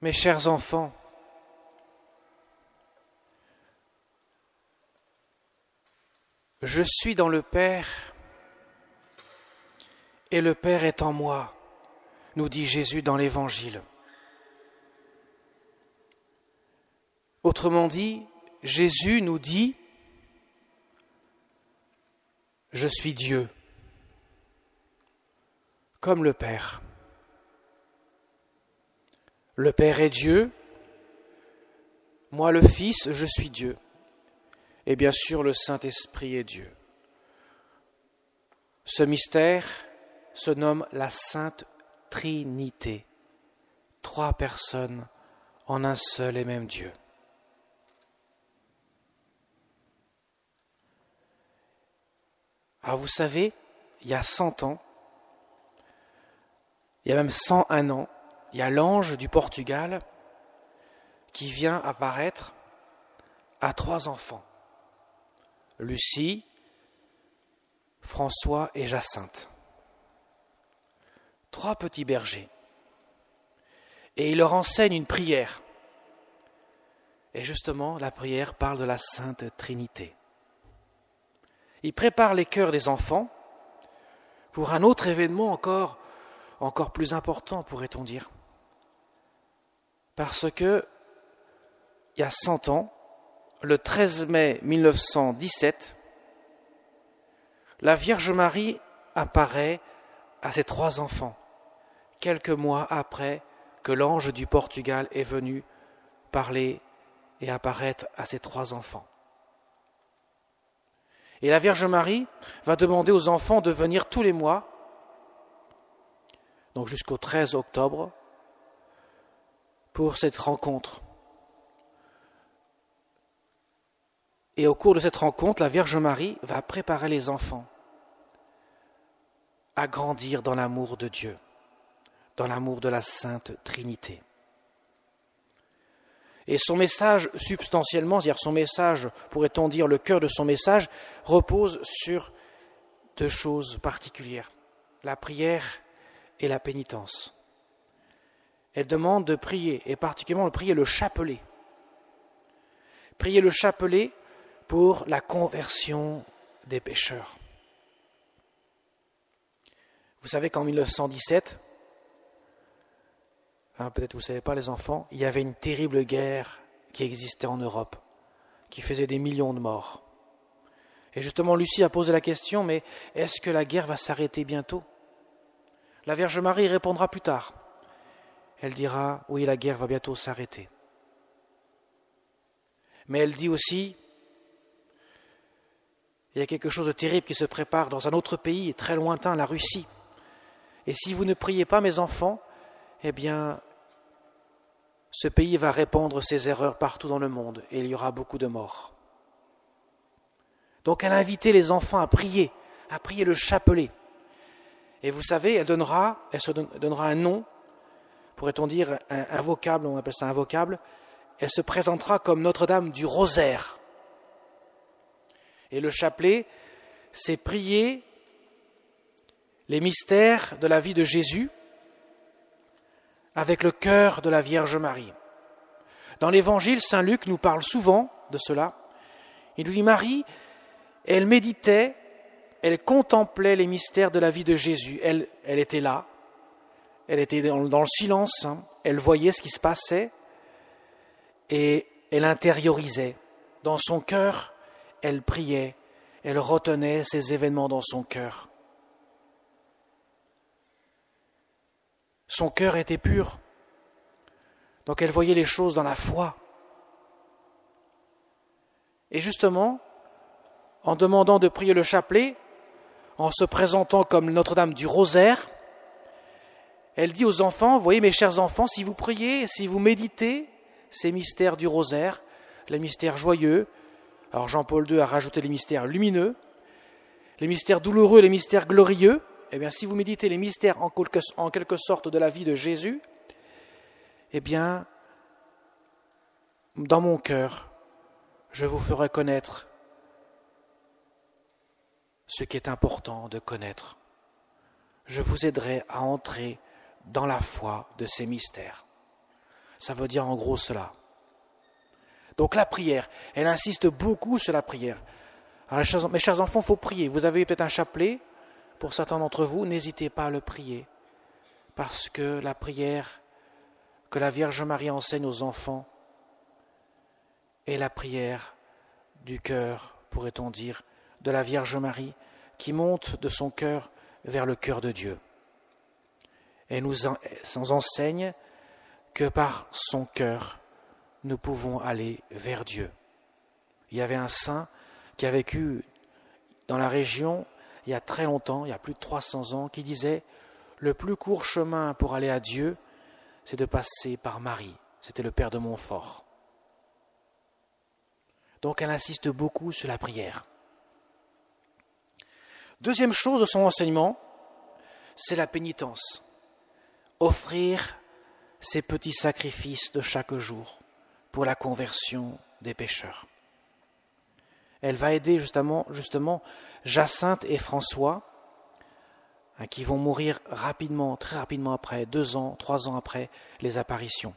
Mes chers enfants, je suis dans le Père et le Père est en moi, nous dit Jésus dans l'Évangile. Autrement dit, Jésus nous dit « Je suis Dieu », comme le Père. Le Père est Dieu, moi le Fils, je suis Dieu. Et bien sûr, le Saint-Esprit est Dieu. Ce mystère se nomme la Sainte Trinité. 3 personnes en un seul et même Dieu. Alors vous savez, il y a 100 ans, il y a même 101 ans, il y a l'ange du Portugal qui vient apparaître à 3 enfants. Lucie, François et Jacinthe. 3 petits bergers. Et il leur enseigne une prière. Et justement, la prière parle de la Sainte Trinité. Il prépare les cœurs des enfants pour un autre événement encore plus important, pourrait-on dire. Parce que, il y a 100 ans, le 13 mai 1917, la Vierge Marie apparaît à ses 3 enfants, quelques mois après que l'ange du Portugal est venu parler et apparaître à ses 3 enfants. Et la Vierge Marie va demander aux enfants de venir tous les mois, donc jusqu'au 13 octobre, pour cette rencontre. Et au cours de cette rencontre, la Vierge Marie va préparer les enfants à grandir dans l'amour de Dieu, dans l'amour de la Sainte Trinité. Et son message, substantiellement, c'est-à-dire son message, pourrait-on dire le cœur de son message, repose sur 2 choses particulières, la prière et la pénitence. Elle demande de prier, et particulièrement de prier le chapelet. Prier le chapelet pour la conversion des pécheurs. Vous savez qu'en 1917, peut-être vous ne savez pas les enfants, il y avait une terrible guerre qui existait en Europe, qui faisait des millions de morts. Et justement, Lucie a posé la question, mais est-ce que la guerre va s'arrêter bientôt ? La Vierge Marie répondra plus tard. Elle dira, oui, la guerre va bientôt s'arrêter. Mais elle dit aussi, il y a quelque chose de terrible qui se prépare dans un autre pays très lointain, la Russie. Et si vous ne priez pas, mes enfants, eh bien, ce pays va répandre ses erreurs partout dans le monde et il y aura beaucoup de morts. Donc elle a invité les enfants à prier le chapelet. Et vous savez, elle se donnera un nom, pourrait-on dire un vocable, on appelle ça un vocable. Elle se présentera comme Notre-Dame du Rosaire. Et le chapelet, c'est prier les mystères de la vie de Jésus avec le cœur de la Vierge Marie. Dans l'Évangile, Saint Luc nous parle souvent de cela. Il nous dit, Marie, elle méditait, elle contemplait les mystères de la vie de Jésus. Elle était là, elle était dans le silence, elle voyait ce qui se passait et elle intériorisait. Dans son cœur, elle priait, elle retenait ces événements dans son cœur. Son cœur était pur, donc elle voyait les choses dans la foi. Et justement, en demandant de prier le chapelet, en se présentant comme Notre-Dame du Rosaire, elle dit aux enfants, voyez mes chers enfants, si vous priez, si vous méditez ces mystères du Rosaire, les mystères joyeux, alors Jean-Paul II a rajouté les mystères lumineux, les mystères douloureux, les mystères glorieux, eh bien si vous méditez les mystères en quelque sorte de la vie de Jésus, eh bien, dans mon cœur, je vous ferai connaître ce qui est important de connaître. Je vous aiderai à entrer dans la foi de ces mystères. Ça veut dire en gros cela. Donc la prière, elle insiste beaucoup sur la prière. Alors mes chers enfants, il faut prier. Vous avez peut-être un chapelet, pour certains d'entre vous, n'hésitez pas à le prier. Parce que la prière que la Vierge Marie enseigne aux enfants est la prière du cœur, pourrait-on dire, de la Vierge Marie, qui monte de son cœur vers le cœur de Dieu. Elle nous enseigne que par son cœur, nous pouvons aller vers Dieu. Il y avait un saint qui a vécu dans la région il y a très longtemps, il y a plus de 300 ans, qui disait « Le plus court chemin pour aller à Dieu, c'est de passer par Marie. » C'était le père de Montfort. Donc elle insiste beaucoup sur la prière. Deuxième chose de son enseignement, c'est la pénitence. Offrir ces petits sacrifices de chaque jour pour la conversion des pécheurs. Elle va aider justement Jacinthe et François, qui vont mourir rapidement, très rapidement après, 2 ans, 3 ans après les apparitions.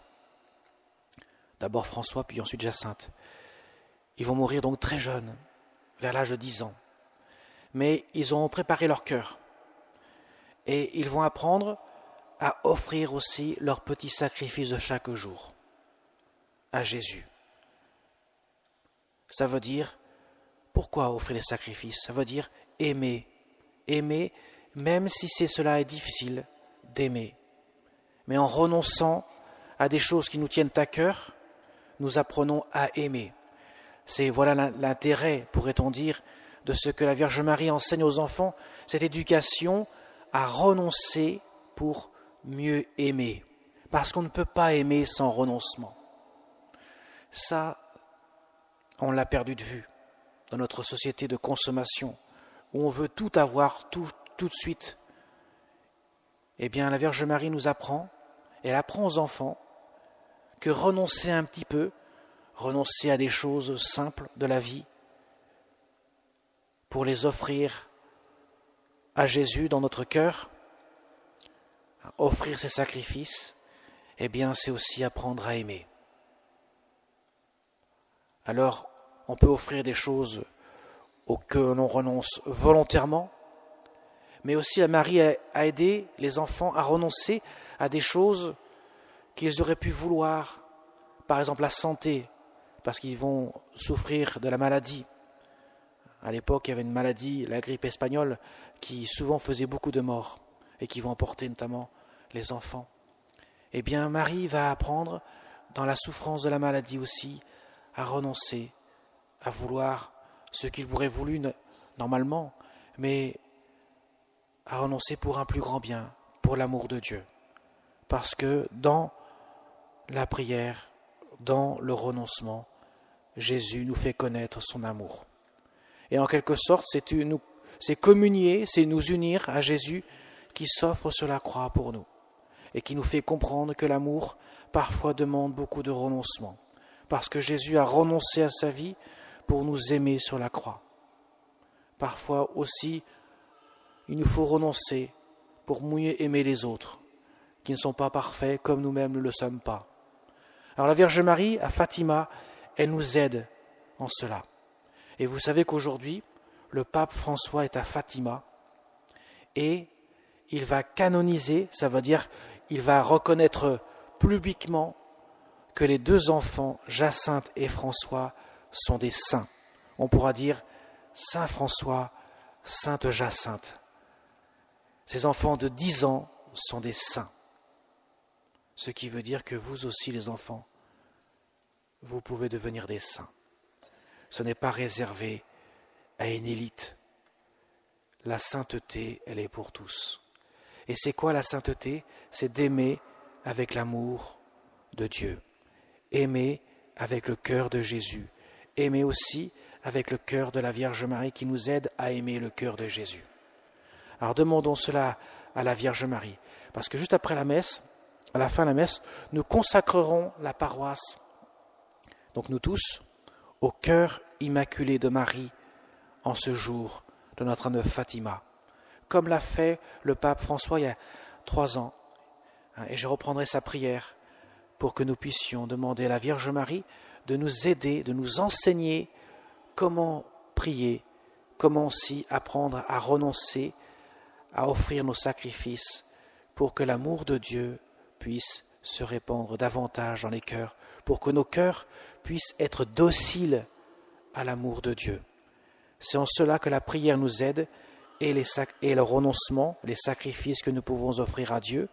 D'abord François, puis ensuite Jacinthe. Ils vont mourir donc très jeunes, vers l'âge de 10 ans. Mais ils auront préparé leur cœur. Et ils vont apprendre à offrir aussi leurs petits sacrifices de chaque jour à Jésus. Ça veut dire, pourquoi offrir les sacrifices? Ça veut dire aimer. Aimer, même si cela est difficile d'aimer. Mais en renonçant à des choses qui nous tiennent à cœur, nous apprenons à aimer. Voilà l'intérêt, pourrait-on dire, de ce que la Vierge Marie enseigne aux enfants, cette éducation à renoncer pour mieux aimer. Parce qu'on ne peut pas aimer sans renoncement. Ça, on l'a perdu de vue dans notre société de consommation, où on veut tout avoir tout de suite. Eh bien, la Vierge Marie nous apprend, et elle apprend aux enfants, que renoncer un petit peu, renoncer à des choses simples de la vie, pour les offrir à Jésus dans notre cœur, offrir ses sacrifices, eh bien, c'est aussi apprendre à aimer. Alors, on peut offrir des choses auxquelles l'on renonce volontairement, mais aussi la Marie a aidé les enfants à renoncer à des choses qu'ils auraient pu vouloir, par exemple la santé, parce qu'ils vont souffrir de la maladie. À l'époque, il y avait une maladie, la grippe espagnole, qui souvent faisait beaucoup de morts et qui vont emporter notamment les enfants. Eh bien, Marie va apprendre, dans la souffrance de la maladie aussi, à renoncer, à vouloir ce qu'il aurait voulu normalement, mais à renoncer pour un plus grand bien, pour l'amour de Dieu. Parce que dans la prière, dans le renoncement, Jésus nous fait connaître son amour. Et en quelque sorte, c'est communier, c'est nous unir à Jésus qui s'offre sur la croix pour nous et qui nous fait comprendre que l'amour parfois demande beaucoup de renoncement, parce que Jésus a renoncé à sa vie pour nous aimer sur la croix. Parfois aussi, il nous faut renoncer pour mieux aimer les autres, qui ne sont pas parfaits comme nous-mêmes ne le sommes pas. Alors la Vierge Marie, à Fatima, elle nous aide en cela. Et vous savez qu'aujourd'hui, le pape François est à Fatima et il va canoniser, ça veut dire il va reconnaître publiquement que les 2 enfants, Jacinthe et François, sont des saints. On pourra dire Saint François, Sainte Jacinthe. Ces enfants de 10 ans sont des saints. Ce qui veut dire que vous aussi, les enfants, vous pouvez devenir des saints. Ce n'est pas réservé à une élite. La sainteté, elle est pour tous. Et c'est quoi la sainteté? C'est d'aimer avec l'amour de Dieu. Aimer avec le cœur de Jésus. Aimer aussi avec le cœur de la Vierge Marie qui nous aide à aimer le cœur de Jésus. Alors demandons cela à la Vierge Marie. Parce que juste après la messe, à la fin de la messe, nous consacrerons la paroisse, donc nous tous, au cœur immaculé de Marie en ce jour de Notre-Dame de Fatima, comme l'a fait le pape François il y a 3 ans. Et je reprendrai sa prière pour que nous puissions demander à la Vierge Marie de nous aider, de nous enseigner comment prier, comment aussi apprendre à renoncer, à offrir nos sacrifices pour que l'amour de Dieu puisse se répandre davantage dans les cœurs, pour que nos cœurs puissent être dociles à l'amour de Dieu. C'est en cela que la prière nous aide et le renoncement, les sacrifices que nous pouvons offrir à Dieu,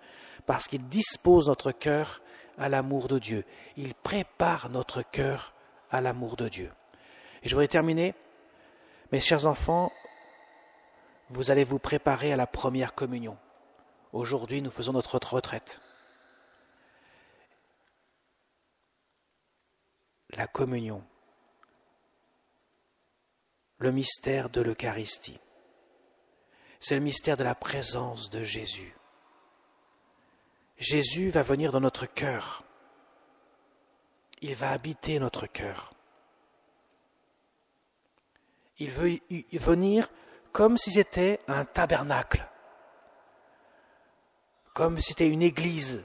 parce qu'il dispose notre cœur à l'amour de Dieu. Il prépare notre cœur à l'amour de Dieu. Et je voudrais terminer. Mes chers enfants, vous allez vous préparer à la première communion. Aujourd'hui, nous faisons notre retraite. La communion, le mystère de l'Eucharistie. C'est le mystère de la présence de Jésus. Jésus va venir dans notre cœur. Il va habiter notre cœur. Il veut y venir comme si c'était un tabernacle, comme si c'était une église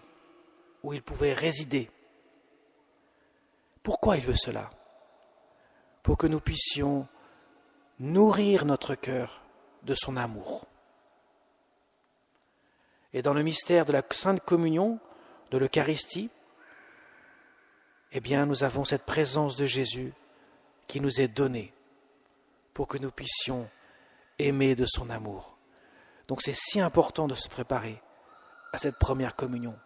où il pouvait résider. Pourquoi il veut cela? Pour que nous puissions nourrir notre cœur de son amour. Et dans le mystère de la Sainte Communion, de l'Eucharistie, eh bien, nous avons cette présence de Jésus qui nous est donnée pour que nous puissions aimer de son amour. Donc c'est si important de se préparer à cette première communion,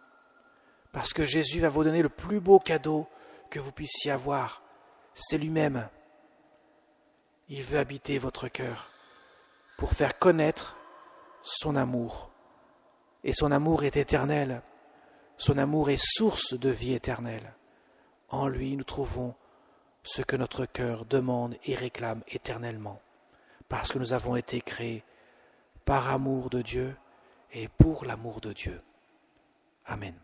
parce que Jésus va vous donner le plus beau cadeau que vous puissiez avoir, c'est lui-même. Il veut habiter votre cœur pour faire connaître son amour. Et son amour est éternel. Son amour est source de vie éternelle. En lui, nous trouvons ce que notre cœur demande et réclame éternellement, parce que nous avons été créés par amour de Dieu et pour l'amour de Dieu. Amen.